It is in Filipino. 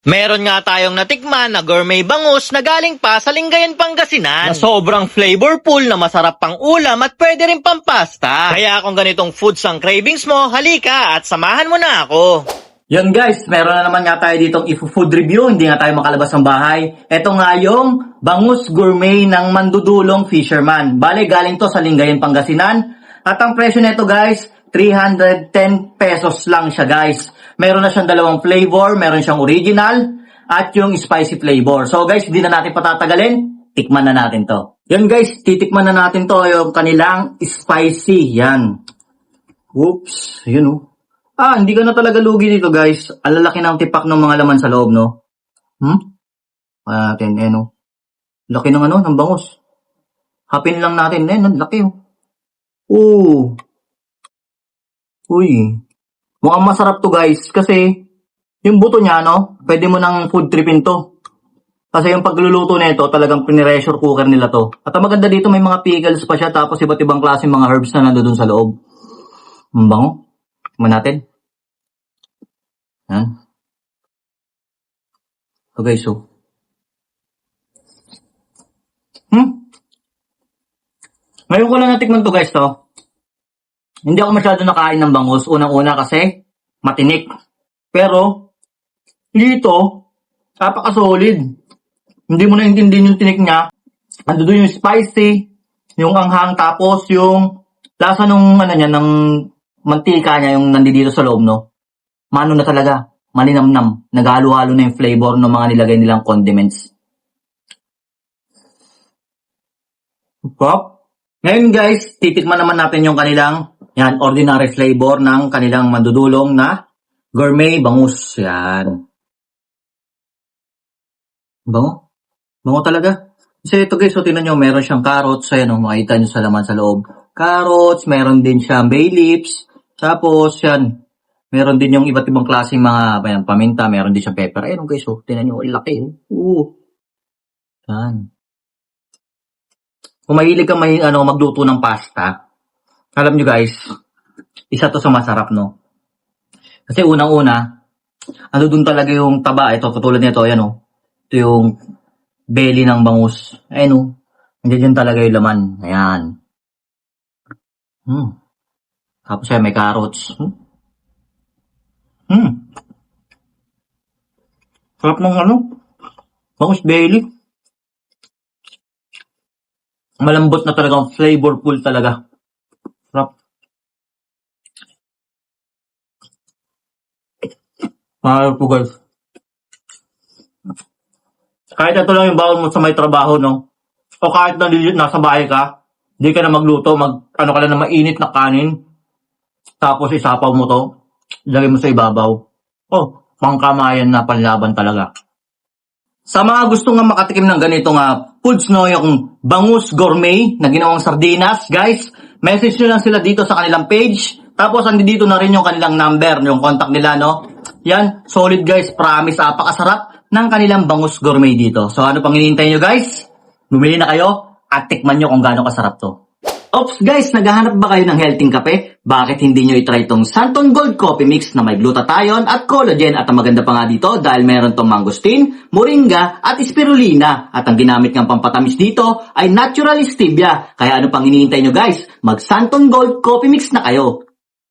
Meron nga tayong natikman na gourmet bangus na galing pa sa Lingayen, Pangasinan. Na sobrang flavorful, na masarap pang ulam at pwede rin pang pasta. Kaya kung ganitong foods ang cravings mo, halika at samahan mo na ako. Yun guys, meron na naman nga tayo ditong food review, hindi nga tayo makalabas ng bahay. Ito nga yung bangus gourmet ng Mandudulong Fisherman. Bale, galing to sa Lingayen, Pangasinan. At ang presyo nito guys, 310 pesos lang siya guys. Meron na siyang dalawang flavor, meron siyang original at yung spicy flavor. So guys, hindi na natin patatagalin, tikman na natin to. Yan guys, titikman na natin to yung kanilang spicy. Yan. Oops, yun oh. Hindi ka na talaga lugi dito guys. Ang lalaki ng tipak ng mga laman sa loob, no? Natin, no? Laki ng ng bangus. Hapin lang natin, laki oh. Uy. Mukhang masarap to guys kasi yung buto niya, no? Pwede mo nang food tripin to. Kasi yung pagluluto nito, talagang piniressure cooker nila to. At ang maganda dito, may mga pickles pa siya tapos iba't ibang klase mga herbs na nandoon sa loob. Ang bango. Tignan natin. Yan. So guys, so. Ngayon ko lang natikman to guys to. Hindi ako masyado nakain ng bangus. Unang-una kasi matinik. Pero dito, napaka-solid. Hindi mo naintindihan yung tinik niya. Ando doon yung spicy, yung anghang, tapos yung lasa nung ng mantika niya yung nandito sa loob, no? Mano na talaga, malinamnam. Naghalo-halo na yung flavor ng mga nilagay nilang condiments. Pop. Ngayon guys, titikman naman natin yung kanilang ordinary flavor ng kanilang Mandudulong na gourmet bangus. Yan. Bango. Bango talaga. Kasi ito guys, so tingnan nyo, meron siyang carrots. Ayan, makita nyo sa laman sa loob. Carrots, meron din siyang bay leaves. Tapos, yan, meron din yung iba't ibang klaseng mga paminta. Meron din siyang pepper. Ayan guys, so tingnan nyo, laki. Yan. Kung mahilig ka magluto ng pasta, alam nyo guys, isa to sa masarap, no? Kasi unang-una, doon talaga yung taba. Ito, katulad nito, ayan ito yung belly ng bangus. Ayan nandiyan talaga yung laman. Ayan. Tapos may carrots. Sarap ng bangus belly. Malambot na talaga, flavorful talaga. Sarap. Mahal po guys. Kahit ito lang yung bawal mo sa may trabaho, no? O kahit nasa bahay ka, di ka na magluto, ka lang na mainit na kanin, tapos isapaw mo to, ilagay mo sa ibabaw. Pangkamayan na panlaban talaga. Sa mga gusto nga makatikim ng ganito nga foods, no, yung bangus gourmet na ginawang sardinas, guys, message nyo lang sila dito sa kanilang page. Tapos andito na rin yung kanilang number, yung contact nila, no? Yan, solid guys, promise, apakasarap ng kanilang bangus gourmet dito. So ano pang hinihintay nyo guys? Bumili na kayo at tikman nyo kung gaano kasarap to. Ops guys, naghahanap ba kayo ng healthy kape? Bakit hindi nyo itry itong Santon Gold Coffee Mix na may glutathione at collagen? At ang maganda pa nga dito dahil meron tong mangosteen, moringa at spirulina. At ang ginamit ng pampatamis dito ay natural stevia. Kaya ano pang hinihintay nyo guys? Mag Santon Gold Coffee Mix na kayo.